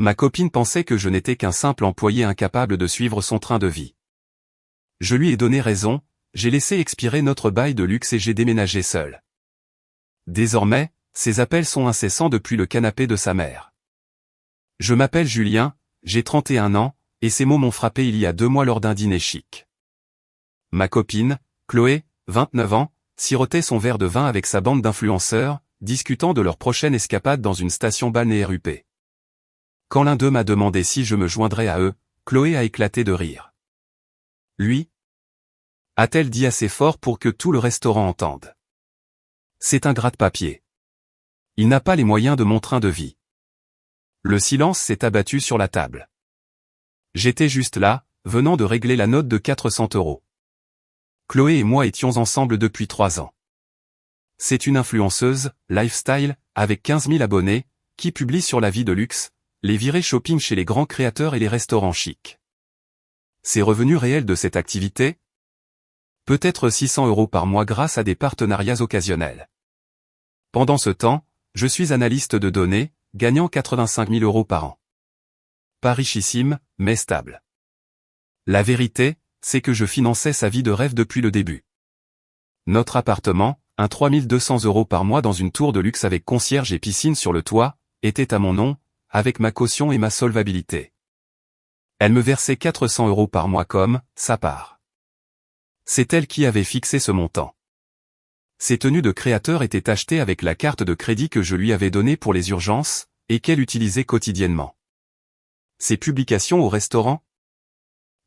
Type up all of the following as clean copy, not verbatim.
Ma copine pensait que je n'étais qu'un simple employé incapable de suivre son train de vie. Je lui ai donné raison, j'ai laissé expirer notre bail de luxe et j'ai déménagé seul. Désormais, ses appels sont incessants depuis le canapé de sa mère. Je m'appelle Julien, j'ai 31 ans, et ces mots m'ont frappé il y a 2 mois lors d'un dîner chic. Ma copine, Chloé, 29 ans, sirotait son verre de vin avec sa bande d'influenceurs, discutant de leur prochaine escapade dans une station balnéaire huppée. Quand l'un d'eux m'a demandé si je me joindrais à eux, Chloé a éclaté de rire. Lui? A-t-elle dit assez fort pour que tout le restaurant entende. C'est un gratte-papier. Il n'a pas les moyens de mon train de vie. Le silence s'est abattu sur la table. J'étais juste là, venant de régler la note de 400 €. Chloé et moi étions ensemble depuis 3 ans. C'est une influenceuse, lifestyle, avec 15 000 abonnés, qui publie sur la vie de luxe, les virées shopping chez les grands créateurs et les restaurants chics. Ses revenus réels de cette activité? Peut-être 600 € par mois grâce à des partenariats occasionnels. Pendant ce temps, je suis analyste de données, gagnant 85 000 € par an. Pas richissime, mais stable. La vérité, c'est que je finançais sa vie de rêve depuis le début. Notre appartement, un 3 200 € par mois dans une tour de luxe avec concierge et piscine sur le toit, était à mon nom, avec ma caution et ma solvabilité. Elle me versait 400 € par mois comme sa part. C'est elle qui avait fixé ce montant. Ses tenues de créateur étaient achetées avec la carte de crédit que je lui avais donnée pour les urgences, et qu'elle utilisait quotidiennement. Ses publications au restaurant?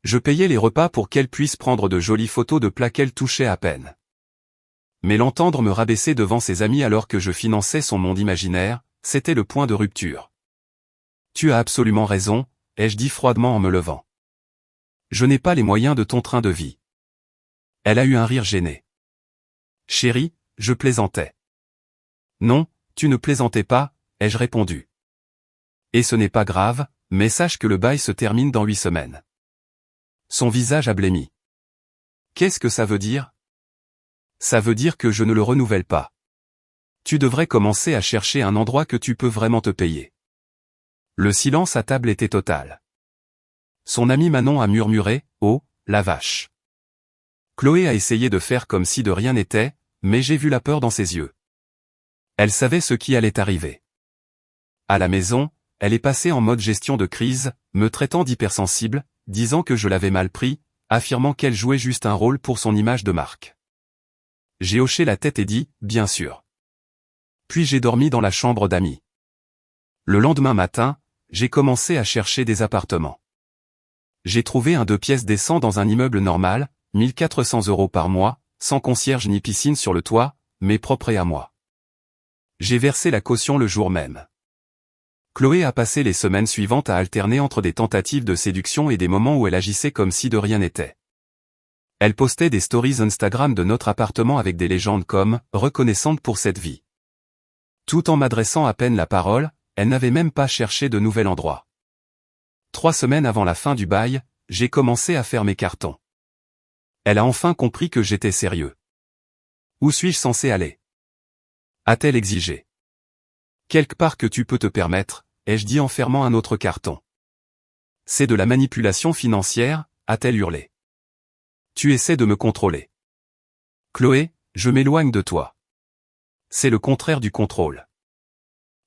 Je payais les repas pour qu'elle puisse prendre de jolies photos de plats qu'elle touchait à peine. Mais l'entendre me rabaisser devant ses amis alors que je finançais son monde imaginaire, c'était le point de rupture. Tu as absolument raison, ai-je dit froidement en me levant. Je n'ai pas les moyens de ton train de vie. Elle a eu un rire gêné. Chérie, je plaisantais. Non, tu ne plaisantais pas, ai-je répondu. Et ce n'est pas grave, mais sache que le bail se termine dans 8 semaines. Son visage a blêmi. Qu'est-ce que ça veut dire? Ça veut dire que je ne le renouvelle pas. Tu devrais commencer à chercher un endroit que tu peux vraiment te payer. Le silence à table était total. Son ami Manon a murmuré, « Oh, la vache !» Chloé a essayé de faire comme si de rien n'était, mais j'ai vu la peur dans ses yeux. Elle savait ce qui allait arriver. À la maison, elle est passée en mode gestion de crise, me traitant d'hypersensible, disant que je l'avais mal pris, affirmant qu'elle jouait juste un rôle pour son image de marque. J'ai hoché la tête et dit, bien sûr. Puis j'ai dormi dans la chambre d'amis. Le lendemain matin, j'ai commencé à chercher des appartements. J'ai trouvé un 2 pièces décent dans un immeuble normal, 1400 € par mois, sans concierge ni piscine sur le toit, mais propre et à moi. J'ai versé la caution le jour même. Chloé a passé les semaines suivantes à alterner entre des tentatives de séduction et des moments où elle agissait comme si de rien n'était. Elle postait des stories Instagram de notre appartement avec des légendes comme « reconnaissante pour cette vie ». Tout en m'adressant à peine la parole, elle n'avait même pas cherché de nouvel endroit. 3 semaines avant la fin du bail, j'ai commencé à faire mes cartons. Elle a enfin compris que j'étais sérieux. Où suis-je censé aller? A-t-elle exigé. Quelque part que tu peux te permettre, ai-je dit en fermant un autre carton. C'est de la manipulation financière, a-t-elle hurlé. Tu essaies de me contrôler. Chloé, je m'éloigne de toi. C'est le contraire du contrôle.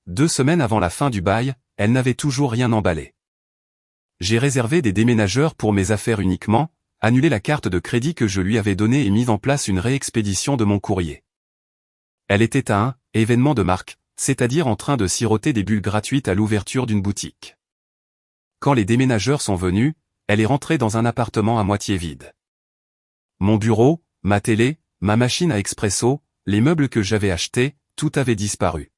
2 semaines avant la fin du bail, elle n'avait toujours rien emballé. J'ai réservé des déménageurs pour mes affaires uniquement, annulé la carte de crédit que je lui avais donnée et mis en place une réexpédition de mon courrier. Elle était à un événement de marque, c'est-à-dire en train de siroter des bulles gratuites à l'ouverture d'une boutique. Quand les déménageurs sont venus, elle est rentrée dans un appartement à moitié vide. Mon bureau, ma télé, ma machine à expresso, les meubles que j'avais achetés, tout avait disparu.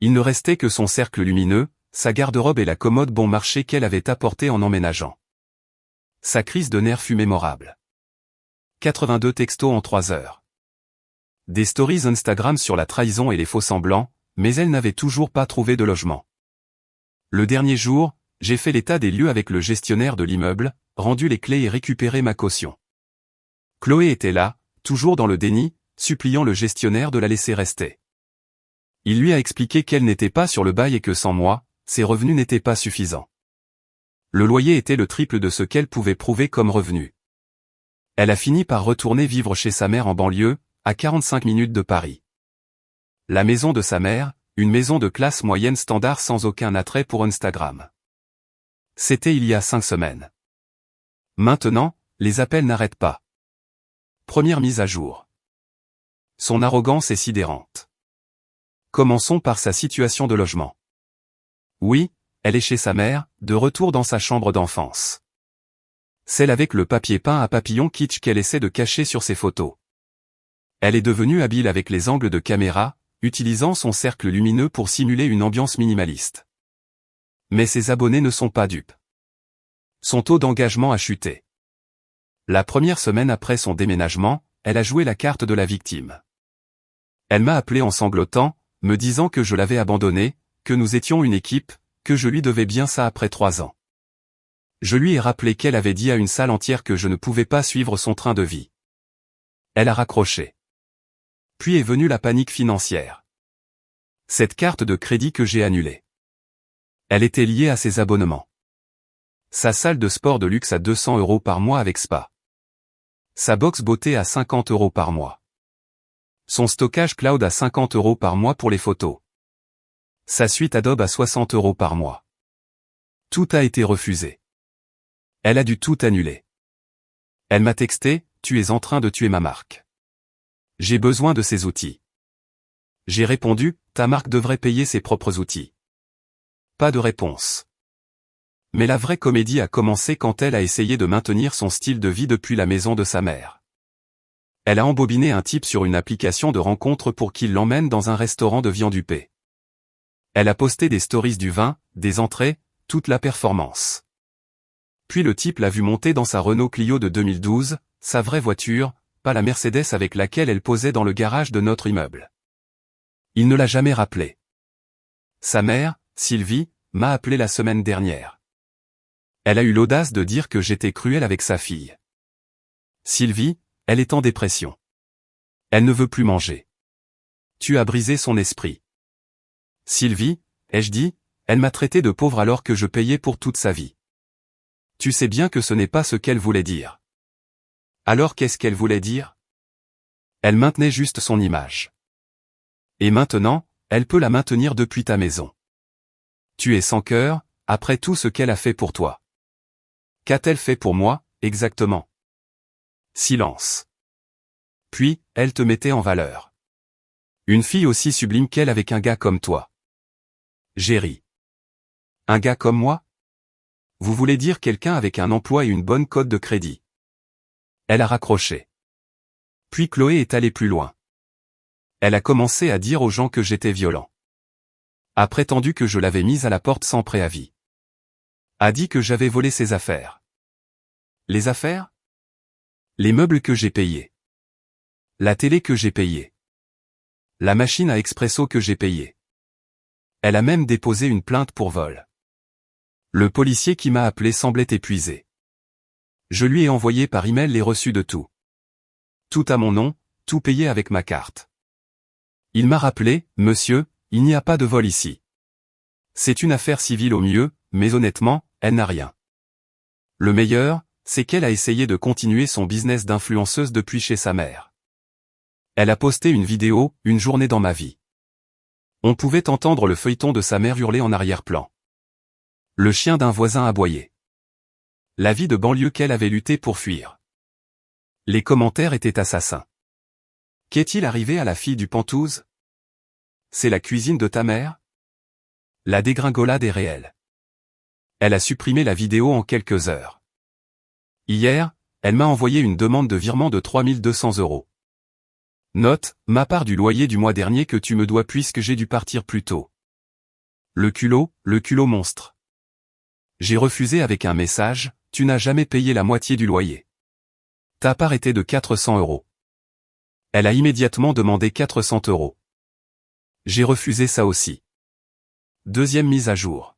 Il ne restait que son cercle lumineux, sa garde-robe et la commode bon marché qu'elle avait apportée en emménageant. Sa crise de nerfs fut mémorable. 82 textos en 3 heures. Des stories Instagram sur la trahison et les faux-semblants, mais elle n'avait toujours pas trouvé de logement. Le dernier jour, j'ai fait l'état des lieux avec le gestionnaire de l'immeuble, rendu les clés et récupéré ma caution. Chloé était là, toujours dans le déni, suppliant le gestionnaire de la laisser rester. Il lui a expliqué qu'elle n'était pas sur le bail et que sans moi, ses revenus n'étaient pas suffisants. Le loyer était le triple de ce qu'elle pouvait prouver comme revenu. Elle a fini par retourner vivre chez sa mère en banlieue, à 45 minutes de Paris. La maison de sa mère, une maison de classe moyenne standard sans aucun attrait pour Instagram. C'était il y a 5 semaines. Maintenant, les appels n'arrêtent pas. Première mise à jour. Son arrogance est sidérante. Commençons par sa situation de logement. Oui, elle est chez sa mère, de retour dans sa chambre d'enfance. Celle avec le papier peint à papillon kitsch qu'elle essaie de cacher sur ses photos. Elle est devenue habile avec les angles de caméra, utilisant son cercle lumineux pour simuler une ambiance minimaliste. Mais ses abonnés ne sont pas dupes. Son taux d'engagement a chuté. La première semaine après son déménagement, elle a joué la carte de la victime. Elle m'a appelé en sanglotant, me disant que je l'avais abandonnée, que nous étions une équipe, que je lui devais bien ça après 3 ans. Je lui ai rappelé qu'elle avait dit à une salle entière que je ne pouvais pas suivre son train de vie. Elle a raccroché. Puis est venue la panique financière. Cette carte de crédit que j'ai annulée. Elle était liée à ses abonnements. Sa salle de sport de luxe à 200 € par mois avec spa. Sa box beauté à 50 € par mois. Son stockage cloud à 50 € par mois pour les photos. Sa suite Adobe à 60 € par mois. Tout a été refusé. Elle a dû tout annuler. Elle m'a texté, « Tu es en train de tuer ma marque. J'ai besoin de ces outils. » J'ai répondu, « Ta marque devrait payer ses propres outils. » Pas de réponse. Mais la vraie comédie a commencé quand elle a essayé de maintenir son style de vie depuis la maison de sa mère. Elle a embobiné un type sur une application de rencontre pour qu'il l'emmène dans un restaurant de viande huppée. Elle a posté des stories du vin, des entrées, toute la performance. Puis le type l'a vu monter dans sa Renault Clio de 2012, sa vraie voiture, pas la Mercedes avec laquelle elle posait dans le garage de notre immeuble. Il ne l'a jamais rappelé. Sa mère, Sylvie, m'a appelé la semaine dernière. Elle a eu l'audace de dire que j'étais cruel avec sa fille. Sylvie, elle est en dépression. Elle ne veut plus manger. Tu as brisé son esprit. Sylvie, ai-je dit, elle m'a traité de pauvre alors que je payais pour toute sa vie. Tu sais bien que ce n'est pas ce qu'elle voulait dire. Alors qu'est-ce qu'elle voulait dire? Elle maintenait juste son image. Et maintenant, elle peut la maintenir depuis ta maison. Tu es sans cœur, après tout ce qu'elle a fait pour toi. Qu'a-t-elle fait pour moi, exactement? Silence. Puis, elle te mettait en valeur. Une fille aussi sublime qu'elle avec un gars comme toi. J'ai ri. Un gars comme moi? Vous voulez dire quelqu'un avec un emploi et une bonne cote de crédit. Elle a raccroché. Puis Chloé est allée plus loin. Elle a commencé à dire aux gens que j'étais violent. A prétendu que je l'avais mise à la porte sans préavis. A dit que j'avais volé ses affaires. Les affaires? Les meubles que j'ai payés. La télé que j'ai payée. La machine à expresso que j'ai payée. Elle a même déposé une plainte pour vol. Le policier qui m'a appelé semblait épuisé. Je lui ai envoyé par email les reçus de tout. Tout à mon nom, tout payé avec ma carte. Il m'a rappelé, « Monsieur, il n'y a pas de vol ici. C'est une affaire civile au mieux, mais honnêtement, elle n'a rien. » Le meilleur, c'est qu'elle a essayé de continuer son business d'influenceuse depuis chez sa mère. Elle a posté une vidéo, « Une journée dans ma vie ». On pouvait entendre le feuilleton de sa mère hurler en arrière-plan. Le chien d'un voisin aboyait. La vie de banlieue qu'elle avait lutté pour fuir. Les commentaires étaient assassins. Qu'est-il arrivé à la fille du Pentouze? C'est la cuisine de ta mère? La dégringolade est réelle. Elle a supprimé la vidéo en quelques heures. Hier, elle m'a envoyé une demande de virement de 3200 €. Note, ma part du loyer du mois dernier que tu me dois puisque j'ai dû partir plus tôt. Le culot monstre. J'ai refusé avec un message, tu n'as jamais payé la moitié du loyer. Ta part était de 400 €. Elle a immédiatement demandé 400 €. J'ai refusé ça aussi. Deuxième mise à jour.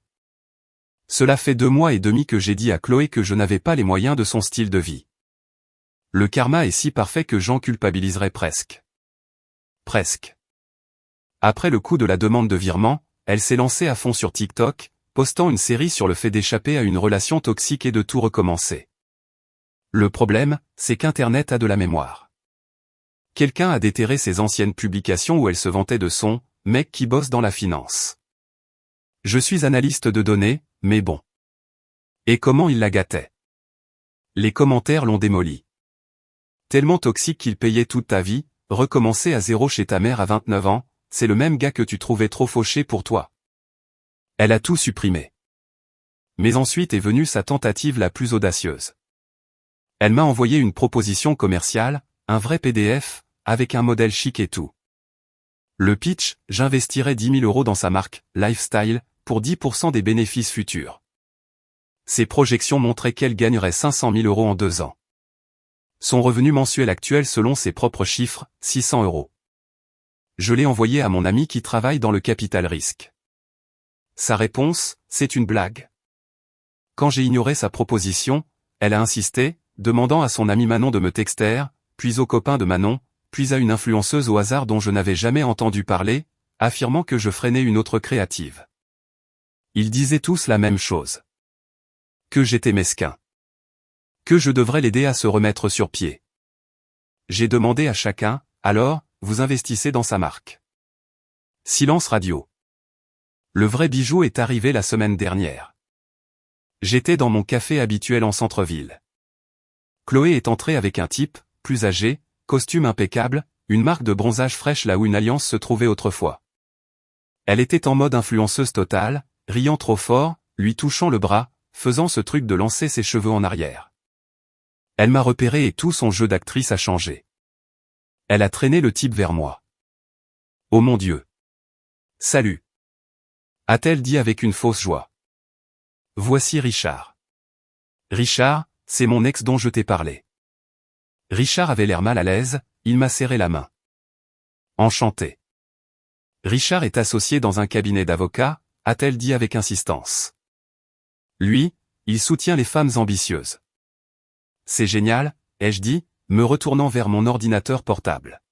Cela fait 2 mois et demi que j'ai dit à Chloé que je n'avais pas les moyens de son style de vie. Le karma est si parfait que j'en culpabiliserais presque. Presque. Après le coup de la demande de virement, elle s'est lancée à fond sur TikTok, postant une série sur le fait d'échapper à une relation toxique et de tout recommencer. Le problème, c'est qu'Internet a de la mémoire. Quelqu'un a déterré ses anciennes publications où elle se vantait de son « mec qui bosse dans la finance ». Je suis analyste de données, mais bon. Et comment il la gâtait? Les commentaires l'ont démoli. Tellement toxique qu'il payait toute ta vie, recommencer à zéro chez ta mère à 29 ans, c'est le même gars que tu trouvais trop fauché pour toi. Elle a tout supprimé. Mais ensuite est venue sa tentative la plus audacieuse. Elle m'a envoyé une proposition commerciale, un vrai PDF, avec un modèle chic et tout. Le pitch, j'investirais 10 000 € dans sa marque, Lifestyle, pour 10% des bénéfices futurs. Ses projections montraient qu'elle gagnerait 500 000 € en 2 ans. Son revenu mensuel actuel selon ses propres chiffres, 600 €. Je l'ai envoyé à mon ami qui travaille dans le capital risque. Sa réponse, c'est une blague. Quand j'ai ignoré sa proposition, elle a insisté, demandant à son ami Manon de me texter, puis au copain de Manon, puis à une influenceuse au hasard dont je n'avais jamais entendu parler, affirmant que je freinais une autre créative. Ils disaient tous la même chose. Que j'étais mesquin. Que je devrais l'aider à se remettre sur pied. J'ai demandé à chacun, alors, vous investissez dans sa marque. Silence radio. Le vrai bijou est arrivé la semaine dernière. J'étais dans mon café habituel en centre-ville. Chloé est entrée avec un type, plus âgé, costume impeccable, une marque de bronzage fraîche là où une alliance se trouvait autrefois. Elle était en mode influenceuse totale, riant trop fort, lui touchant le bras, faisant ce truc de lancer ses cheveux en arrière. Elle m'a repéré et tout son jeu d'actrice a changé. Elle a traîné le type vers moi. Oh mon Dieu! Salut! A-t-elle dit avec une fausse joie. Voici Richard. Richard, c'est mon ex dont je t'ai parlé. Richard avait l'air mal à l'aise, il m'a serré la main. Enchanté. Richard est associé dans un cabinet d'avocats, a-t-elle dit avec insistance. Lui, il soutient les femmes ambitieuses. C'est génial, ai-je dit, me retournant vers mon ordinateur portable.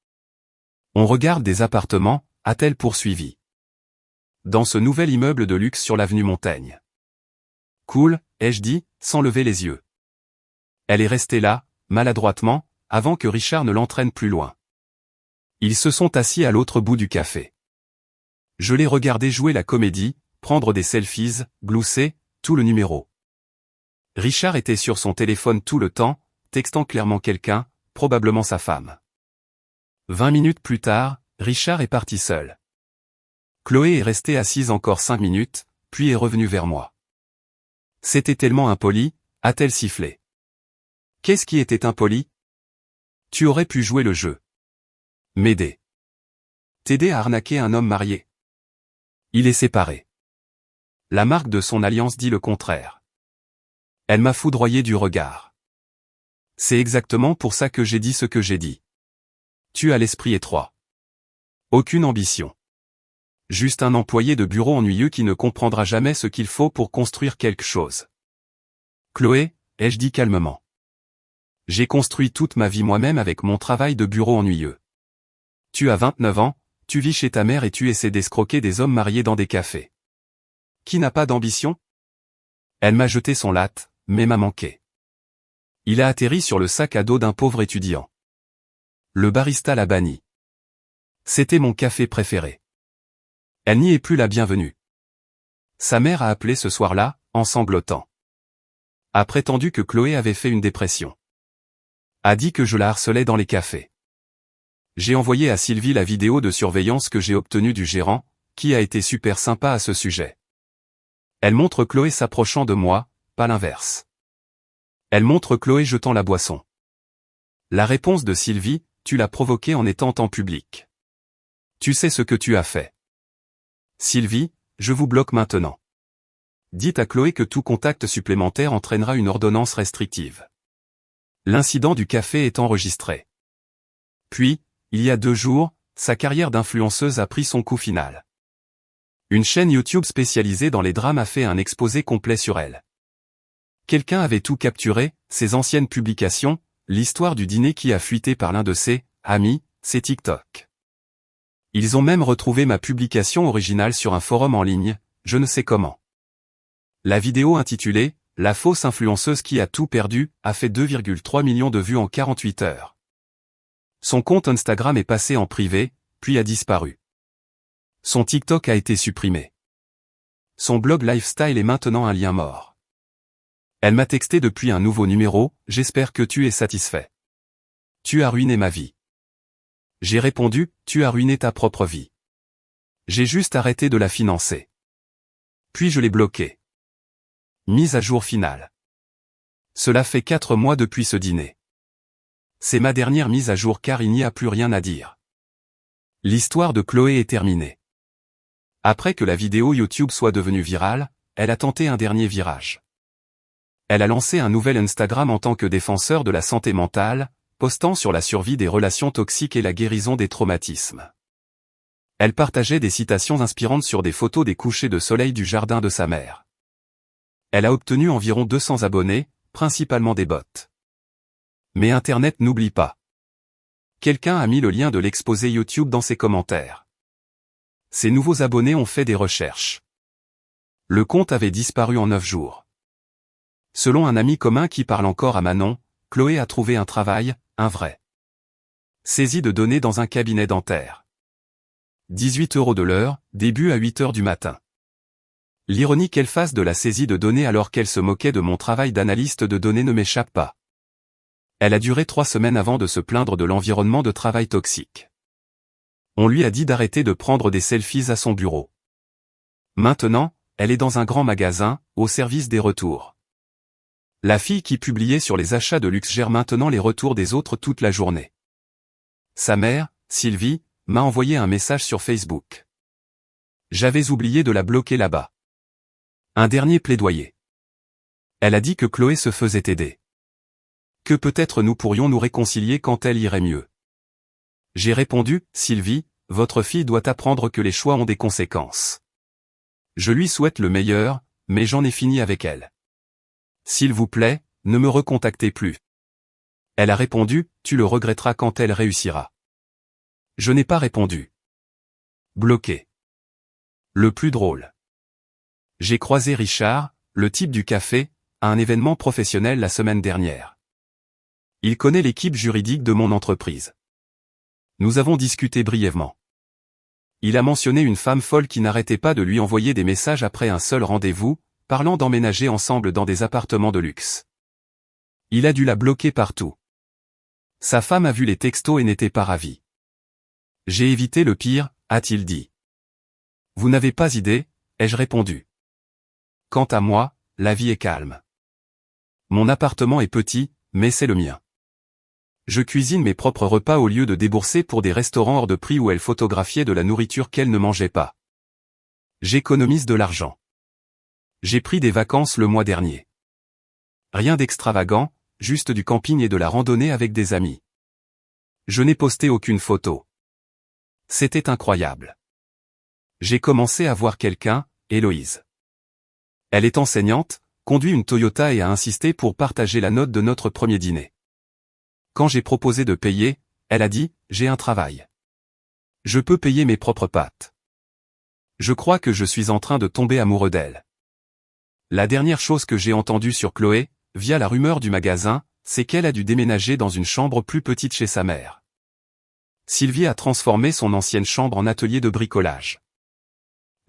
On regarde des appartements, a-t-elle poursuivi. Dans ce nouvel immeuble de luxe sur l'avenue Montaigne. Cool, ai-je dit, sans lever les yeux. Elle est restée là, maladroitement, avant que Richard ne l'entraîne plus loin. Ils se sont assis à l'autre bout du café. Je l'ai regardé jouer la comédie, prendre des selfies, glousser, tout le numéro. Richard était sur son téléphone tout le temps, textant clairement quelqu'un, probablement sa femme. 20 minutes plus tard, Richard est parti seul. Chloé est restée assise encore 5 minutes, puis est revenue vers moi. C'était tellement impoli, a-t-elle sifflé. Qu'est-ce qui était impoli? Tu aurais pu jouer le jeu. M'aider. T'aider à arnaquer un homme marié. Il est séparé. La marque de son alliance dit le contraire. Elle m'a foudroyé du regard. C'est exactement pour ça que j'ai dit ce que j'ai dit. Tu as l'esprit étroit. Aucune ambition. Juste un employé de bureau ennuyeux qui ne comprendra jamais ce qu'il faut pour construire quelque chose. Chloé, ai-je dit calmement. J'ai construit toute ma vie moi-même avec mon travail de bureau ennuyeux. Tu as 29 ans, tu vis chez ta mère et tu essaies d'escroquer des hommes mariés dans des cafés. Qui n'a pas d'ambition? Elle m'a jeté son latte, mais m'a manqué. Il a atterri sur le sac à dos d'un pauvre étudiant. Le barista l'a banni. C'était mon café préféré. Elle n'y est plus la bienvenue. Sa mère a appelé ce soir-là, en sanglotant. A prétendu que Chloé avait fait une dépression. A dit que je la harcelais dans les cafés. J'ai envoyé à Sylvie la vidéo de surveillance que j'ai obtenue du gérant, qui a été super sympa à ce sujet. Elle montre Chloé s'approchant de moi, pas l'inverse. Elle montre Chloé jetant la boisson. La réponse de Sylvie, tu l'as provoquée en étant en public. Tu sais ce que tu as fait. Sylvie, je vous bloque maintenant. Dites à Chloé que tout contact supplémentaire entraînera une ordonnance restrictive. L'incident du café est enregistré. Puis, il y a 2 jours, sa carrière d'influenceuse a pris son coup final. Une chaîne YouTube spécialisée dans les drames a fait un exposé complet sur elle. Quelqu'un avait tout capturé, ses anciennes publications, l'histoire du dîner qui a fuité par l'un de ses amis, ses TikTok. Ils ont même retrouvé ma publication originale sur un forum en ligne, je ne sais comment. La vidéo intitulée « La fausse influenceuse qui a tout perdu » a fait 2,3 millions de vues en 48 heures. Son compte Instagram est passé en privé, puis a disparu. Son TikTok a été supprimé. Son blog Lifestyle est maintenant un lien mort. Elle m'a texté depuis un nouveau numéro, « J'espère que tu es satisfait. Tu as ruiné ma vie. » J'ai répondu, « Tu as ruiné ta propre vie. J'ai juste arrêté de la financer. » Puis je l'ai bloquée. Mise à jour finale. Cela fait 4 mois depuis ce dîner. C'est ma dernière mise à jour car il n'y a plus rien à dire. L'histoire de Chloé est terminée. Après que la vidéo YouTube soit devenue virale, elle a tenté un dernier virage. Elle a lancé un nouvel Instagram en tant que défenseur de la santé mentale, postant sur la survie des relations toxiques et la guérison des traumatismes. Elle partageait des citations inspirantes sur des photos des couchers de soleil du jardin de sa mère. Elle a obtenu environ 200 abonnés, principalement des bots. Mais Internet n'oublie pas. Quelqu'un a mis le lien de l'exposé YouTube dans ses commentaires. Ces nouveaux abonnés ont fait des recherches. Le compte avait disparu en 9 jours. Selon un ami commun qui parle encore à Manon, Chloé a trouvé un travail, un vrai. Saisie de données dans un cabinet dentaire. 18 € de l'heure, début à 8 h du matin. L'ironie qu'elle fasse de la saisie de données alors qu'elle se moquait de mon travail d'analyste de données ne m'échappe pas. Elle a duré 3 semaines avant de se plaindre de l'environnement de travail toxique. On lui a dit d'arrêter de prendre des selfies à son bureau. Maintenant, elle est dans un grand magasin, au service des retours. La fille qui publiait sur les achats de luxe gère maintenant les retours des autres toute la journée. Sa mère, Sylvie, m'a envoyé un message sur Facebook. J'avais oublié de la bloquer là-bas. Un dernier plaidoyer. Elle a dit que Chloé se faisait aider. Que peut-être nous pourrions nous réconcilier quand elle irait mieux. J'ai répondu, Sylvie, votre fille doit apprendre que les choix ont des conséquences. Je lui souhaite le meilleur, mais j'en ai fini avec elle. S'il vous plaît, ne me recontactez plus. Elle a répondu, tu le regretteras quand elle réussira. Je n'ai pas répondu. Bloqué. Le plus drôle. J'ai croisé Richard, le type du café, à un événement professionnel la semaine dernière. Il connaît l'équipe juridique de mon entreprise. Nous avons discuté brièvement. Il a mentionné une femme folle qui n'arrêtait pas de lui envoyer des messages après un seul rendez-vous, parlant d'emménager ensemble dans des appartements de luxe. Il a dû la bloquer partout. Sa femme a vu les textos et n'était pas ravie. J'ai évité le pire, a-t-il dit. Vous n'avez pas idée, ai-je répondu. Quant à moi, la vie est calme. Mon appartement est petit, mais c'est le mien. Je cuisine mes propres repas au lieu de débourser pour des restaurants hors de prix où elle photographiait de la nourriture qu'elle ne mangeait pas. J'économise de l'argent. J'ai pris des vacances le mois dernier. Rien d'extravagant, juste du camping et de la randonnée avec des amis. Je n'ai posté aucune photo. C'était incroyable. J'ai commencé à voir quelqu'un, Héloïse. Elle est enseignante, conduit une Toyota et a insisté pour partager la note de notre premier dîner. Quand j'ai proposé de payer, elle a dit, j'ai un travail. Je peux payer mes propres pâtes. Je crois que je suis en train de tomber amoureux d'elle. La dernière chose que j'ai entendue sur Chloé, via la rumeur du magasin, c'est qu'elle a dû déménager dans une chambre plus petite chez sa mère. Sylvie a transformé son ancienne chambre en atelier de bricolage.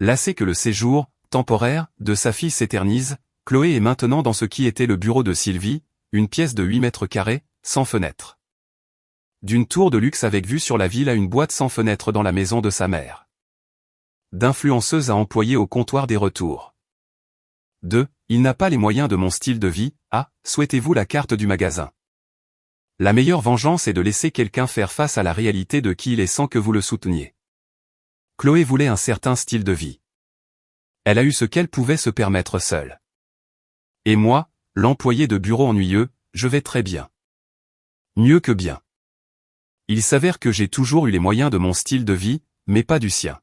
Lassée que le séjour, temporaire, de sa fille s'éternise, Chloé est maintenant dans ce qui était le bureau de Sylvie, une pièce de 8 mètres carrés, sans fenêtre. D'une tour de luxe avec vue sur la ville à une boîte sans fenêtre dans la maison de sa mère. D'influenceuse à employer au comptoir des retours. 2. Il n'a pas les moyens de mon style de vie. Ah, souhaitez-vous la carte du magasin? La meilleure vengeance est de laisser quelqu'un faire face à la réalité de qui il est sans que vous le souteniez. Chloé voulait un certain style de vie. Elle a eu ce qu'elle pouvait se permettre seule. Et moi, l'employé de bureau ennuyeux, je vais très bien. Mieux que bien. Il s'avère que j'ai toujours eu les moyens de mon style de vie, mais pas du sien.